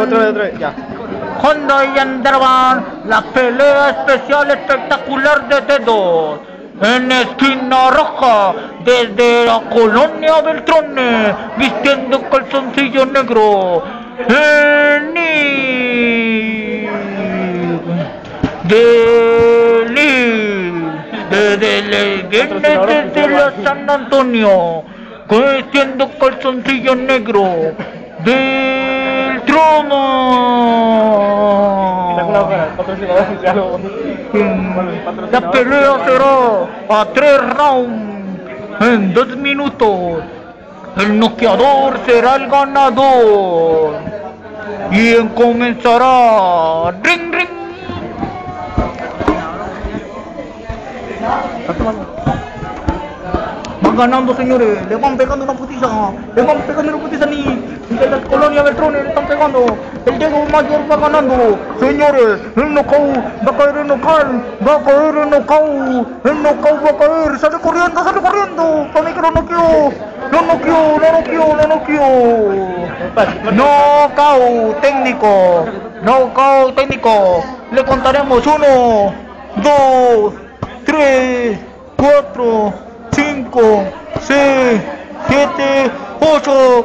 Otra vez, ya. Honda y Andravan, la pelea especial espectacular de dedos. En esquina roja, desde la colonia Beltrones, vistiendo calzoncillo negro. Desde la San Antonio, vistiendo calzoncillo negro. Del trono. La pelea será a 3 rounds en 2 minutos. El noqueador será el ganador. Y comenzará. Ring, ring. Van ganando, señores, le van pegando una putiza ni de la colonia Beltrones, le están pegando, el dedo mayor va ganando, señores, el knockout va a caer en knockout, va a caer, sale corriendo, para mí que lo noqueó, knockout técnico, le contaremos 1, 2, 3, 4, 5, 6, 7, 8.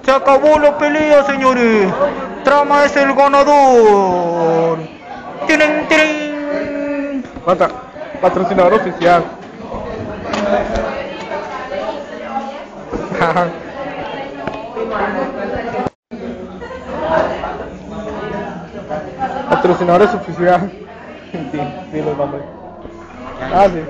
Se acabó la pelea, señores. Trama es el ganador. ¡Tirin, tirin! Patrocinador oficial. Patrocinadores oficial. Sí, los nombres. Ah, sí.